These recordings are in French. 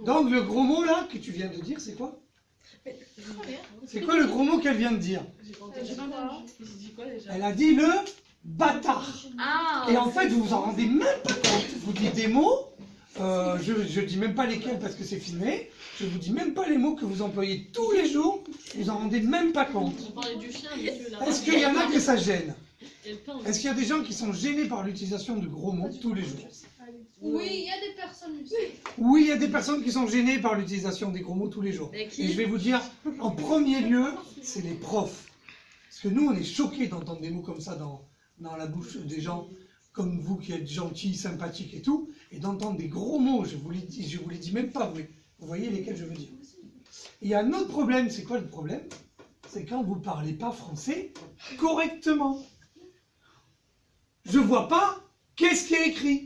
Donc le gros mot là que tu viens de dire, c'est quoi? C'est quoi le gros mot qu'elle vient de dire? Elle a dit le bâtard. Et en fait, vous vous en rendez même pas compte. Vous dites des mots, je dis même pas lesquels parce que c'est filmé. Je vous dis même pas les mots que vous employez tous les jours. Vous en rendez même pas compte. Est-ce qu'il y en a que ça gêne? Est-ce qu'il y a des gens qui sont gênés par l'utilisation de gros mots tous les jours? Oui, il y a des personnes. Oui, il y a des personnes qui sont gênées par l'utilisation des gros mots tous les jours. Et je vais vous dire, en premier lieu, c'est les profs. Parce que nous, on est choqués d'entendre des mots comme ça dans la bouche des gens comme vous qui êtes gentils, sympathiques et tout, et d'entendre des gros mots, je vous les dis même pas, vous voyez lesquels je veux dire. Et il y a un autre problème, c'est quoi le problème? C'est quand vous ne parlez pas français correctement. Je vois pas qu'est-ce qui est écrit.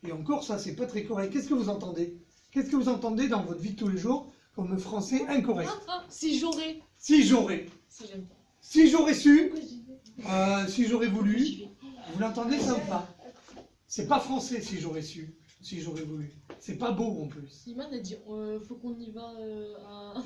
Et encore, ça, c'est pas très correct. Qu'est-ce que vous entendez? Qu'est-ce que vous entendez dans votre vie de tous les jours comme français incorrect? Si j'aurais. Si j'aurais. Ça, j'aime pas. Si j'aurais su, si j'aurais voulu, vous l'entendez ça ou pas? C'est pas français si j'aurais su, si j'aurais voulu. C'est pas beau en plus. Iman a dit faut qu'on y va à...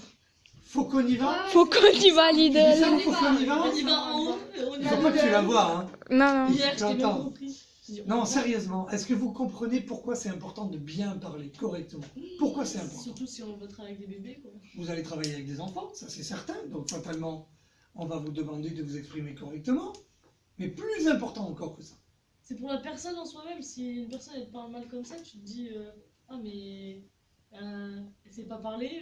Faut qu'on y va? Faut qu'on y va, Tu dis Lidl. ça, faut qu'on y va? On y va en haut. Il faut pas que tu la vois, hein. Non, non. Hier, je t'ai bien J'entends. compris. Non, sérieusement, est-ce que vous comprenez pourquoi c'est important de bien parler correctement? Pourquoi c'est important? Surtout si on veut travailler avec des bébés, quoi. Vous allez travailler avec des enfants, ça c'est certain, donc fatalement, on va vous demander de vous exprimer correctement. Mais plus important encore que ça. C'est pour la personne en soi-même. Si une personne elle te parle mal comme ça, tu te dis ah mais elle sait pas parler.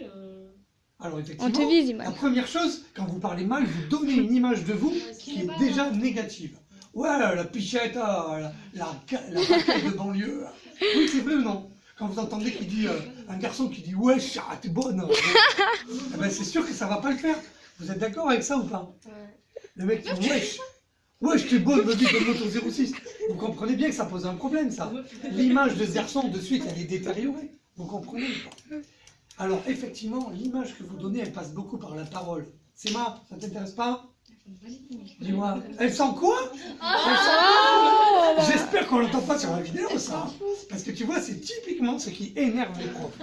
Alors On effectivement, te vise, la Iman. première chose, quand vous parlez mal, vous donnez une image de vous qui est déjà négative. Ouais, la pichette, la racaille de banlieue. Oui, c'est vrai ou non? Quand vous entendez qu'il dit, un garçon qui dit « Wesh, t'es bonne », eh ben, c'est sûr que ça va pas le faire. Vous êtes d'accord avec ça ou pas? Le mec qui dit « Wesh, wesh, t'es bonne, vas-y, donne-moi ton 06 ». Vous comprenez bien que ça pose un problème, ça. L'image de ce garçon, de suite, elle est détériorée. Vous comprenez ou pas? Alors, effectivement, l'image que vous donnez, elle passe beaucoup par la parole. Séma, ça t'intéresse pas? Dis-moi, elle sent quoi? J'espère qu'on l'entend pas sur la vidéo, ça. Parce que tu vois, c'est typiquement ce qui énerve les profs.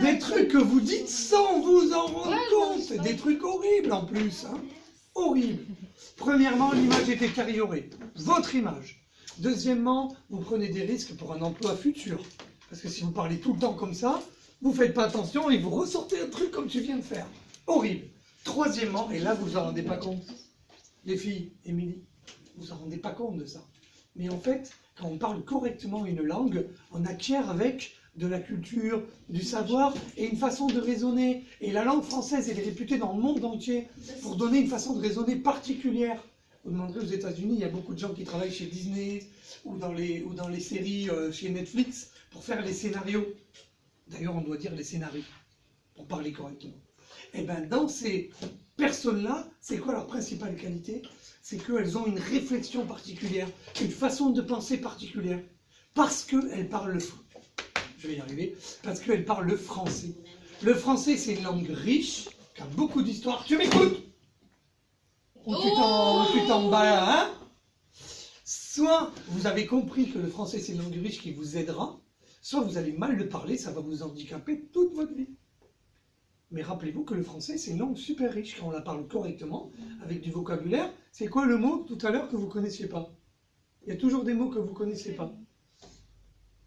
Des trucs que vous dites sans vous en rendre compte. Des trucs horribles en plus. Hein. Horribles. Premièrement, l'image est détériorée. Votre image. Deuxièmement, vous prenez des risques pour un emploi futur. Parce que si vous parlez tout le temps comme ça, vous ne faites pas attention et vous ressortez un truc comme tu viens de faire. Horrible. Troisièmement, et là vous vous en rendez pas compte, les filles, Émilie, vous vous en rendez pas compte de ça. Mais en fait, quand on parle correctement une langue, on acquiert avec de la culture, du savoir et une façon de raisonner. Et la langue française, elle est réputée dans le monde entier pour donner une façon de raisonner particulière. Vous demanderez aux États-Unis, il y a beaucoup de gens qui travaillent chez Disney ou dans les séries chez Netflix pour faire les scénarios. D'ailleurs, on doit dire les scénarios pour parler correctement. Et bien, dans ces personnes-là, c'est quoi leur principale qualité? C'est qu'elles ont une réflexion particulière, une façon de penser particulière, parce qu'elles parlent je vais y arriver, parce qu'elles parlent le français. Le français, c'est une langue riche, qui a beaucoup d'histoire. Tu m'écoutes? Ou tu t'en bats, hein? Soit vous avez compris que le français, c'est une langue riche qui vous aidera, soit vous allez mal le parler, ça va vous handicaper toute votre vie. Mais rappelez-vous que le français, c'est une langue super riche quand on la parle correctement, avec du vocabulaire. C'est quoi le mot tout à l'heure que vous ne connaissiez pas? Il y a toujours des mots que vous ne connaissez pas.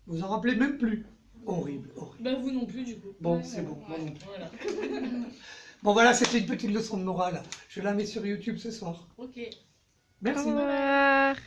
Vous en rappelez même plus. Horrible, horrible. Bah vous non plus du coup. Bon, c'est bon. Ouais, Moi non plus. voilà. Bon voilà, c'était une petite leçon de morale. Je la mets sur YouTube ce soir. Ok. Merci. Au revoir.